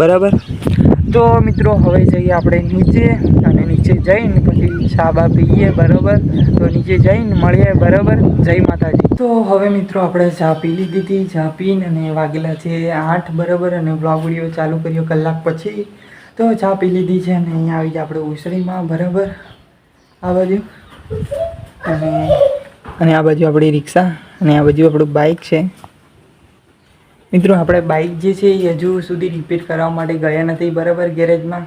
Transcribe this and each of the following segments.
બરાબર. તો મિત્રો હવે જઈએ આપણે નીચે, અને નીચે જઈને પછી ચા બા પીએ. બરાબર, તો નીચે જઈને મળીએ. બરાબર, જય માતાજી. તો હવે મિત્રો આપણે ચા પી લીધી હતી. ચા પીને અને વાગેલા છે 8. બરાબર, અને બ્લોગ વિડીયો ચાલુ કર્યો કલાક પછી. તો ચા પી લીધી છે અને અહીંયા આવી જાય આપણે ઉસળીમાં. બરાબર, આ બાજુ અને આ બાજુ આપણી રિક્ષા, અને આ બાજુ આપણું બાઇક છે. મિત્રો આપણે બાઇક જે છે એ હજુ સુધી રિપેર કરવા માટે ગયા નથી. બરાબર, ગેરેજમાં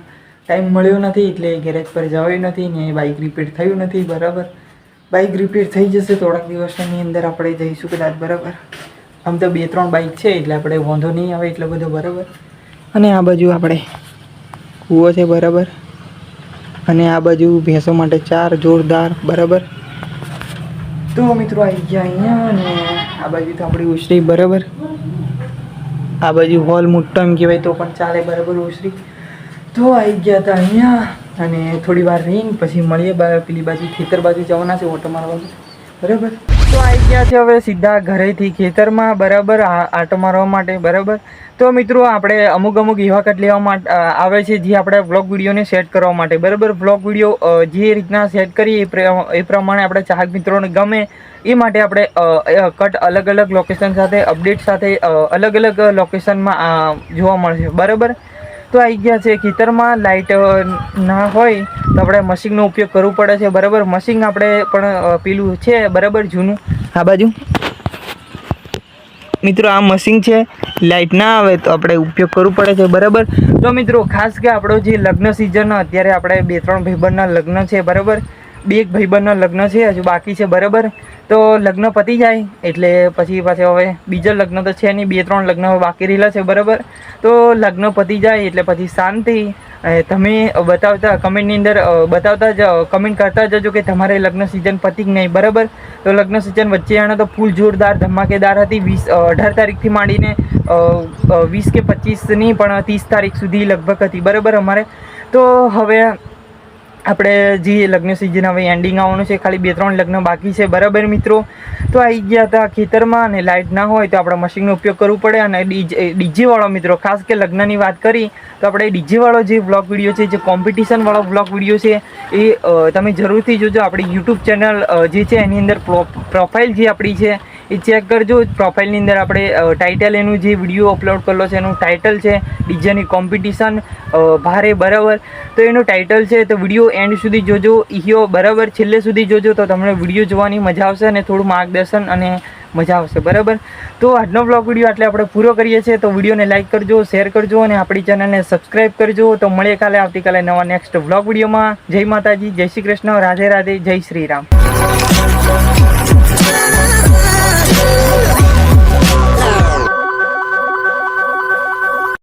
ટાઈમ મળ્યો નથી એટલે ગેરેજ પર જવાયું નથી ને બાઇક રિપેર થયું નથી. બરાબર, બાઇક રિપેર થઈ જશે થોડાક દિવસની અંદર, આપણે જઈશું કદાચ. બરાબર, આમ તો 2-3 બાઇક છે એટલે આપણે વાંધો નહીં આવે એટલો બધો. બરાબર, અને આ બાજુ આપણે કૂવો છે. બરાબર, અને આ બાજુ ભેંસો માટે ચાર જોરદાર. બરાબર, તો મિત્રો આવી ગયા અહીંયા, અને આ બાજુ તો આપણી ઉસરી. બરાબર, આ બાજુ હોલ મોટો એમ કહેવાય તો પણ ચાલે. બરાબર, ઉસરી તો આવી ગયા હતા અહીંયા, અને થોડી વાર રહીને પછી મળીએ. પેલી બાજુ ખેતર બાજુ જવાના છે ઓટો મારવા. બરાબર, તો આવી ગયા છે હવે સીધા ઘરેથી ખેતરમાં. બરાબર, આટો મારવા માટે. બરાબર, તો મિત્રો આપણે અમુક એવા કટ લેવા માટે આવે છે જે આપણે વ્લોગ વિડીયોને સેટ કરવા માટે. બરાબર, વ્લોગ વિડીયો જે રીતના સેટ કરીએ એ પ્રમાણે આપણે ચાહક મિત્રોને ગમે એ માટે આપણે કટ અલગ લોકેશન સાથે, અપડેટ સાથે અલગ લોકેશનમાં જોવા મળશે. બરાબર, તો આવી ગયા છે ખેતરમાં. લાઇટ ના હોય તો આપણે મશીનનો ઉપયોગ કરવો પડે છે. બરાબર, મશીન આપણે પણ પેલું છે. બરાબર, જૂનું આ બાજુ મિત્રો આ મશીન છે. લાઇટ ના આવે તો આપણે ઉપયોગ કરવો પડે છે. બરાબર, તો મિત્રો ખાસ કે આપણો જે લગ્ન સિઝન અત્યારે આપણે 2-3 ભાઈબંધના લગ્ન છે. બરાબર, 2 ભાઈબંધના લગ્ન છે હજુ બાકી છે. બરાબર, તો લગ્ન પતી જાય એટલે પછી પાછા હવે બીજા લગ્ન તો છે નહીં, 2-3 લગ્ન બાકી રહેલા છે. બરાબર, તો લગ્ન પતી જાય એટલે પછી શાંતિ. તમે બતાવતા કમેન્ટની અંદર કમેન્ટ કરતા જજો કે તમારે લગ્ન સિઝન પતી કે નહીં. બરાબર, તો લગ્ન સિઝન વચ્ચે આને તો ફૂલ જોરદાર ધમાકેદાર હતી. 18 તારીખથી માંડીને 20 કે 25 નહીં પણ 30 તારીખ સુધી લગભગ હતી. બરાબર, અમારે તો હવે આપણે જે લગ્ન સિઝન હવે એન્ડિંગ આવવાનું છે, ખાલી 2-3 લગ્ન બાકી છે. બરાબર મિત્રો, તો આવી ગયા હતા ખેતરમાં, અને લાઇટ ના હોય તો આપણે મશીનનો ઉપયોગ કરવો પડે. અને ડીજેવાળો મિત્રો ખાસ કે લગ્નની વાત કરી તો આપણે ડીજેવાળો જે વ્લોગ વિડીયો છે, જે કોમ્પિટિશનવાળો વ્લોગ વિડીયો છે એ તમે જરૂરથી જોજો. આપણી યુટ્યુબ ચેનલ જે છે એની અંદર પ્રોફાઇલ જે આપણી છે એ ચેક કરજો. પ્રોફાઇલની અંદર આપણે ટાઇટલ એનું જે વિડીયો અપલોડ કરેલો છે એનું ટાઇટલ છે ડીજેની કોમ્પિટિશન ભારે. બરાબર, તો એનું ટાઇટલ છે. તો વિડીયો એન્ડ સુધી જોજો ઈયો. બરાબર, છેલ્લે સુધી જોજો તો તમને વિડીયો જોવાની મજા આવશે અને થોડું માર્ગદર્શન અને મજા આવશે. બરાબર, તો આજનો બ્લોગ વિડીયો એટલે આપણે પૂરો કરીએ છીએ. તો વિડીયોને લાઇક કરજો, શેર કરજો અને આપણી ચેનલને સબસ્ક્રાઈબ કરજો. તો મળીએ કાલે આવતીકાલે નવા નેક્સ્ટ બ્લોગ વિડીયોમાં. જય માતાજી, જય શ્રી કૃષ્ણ, રાધે રાધે, જય શ્રી રામ.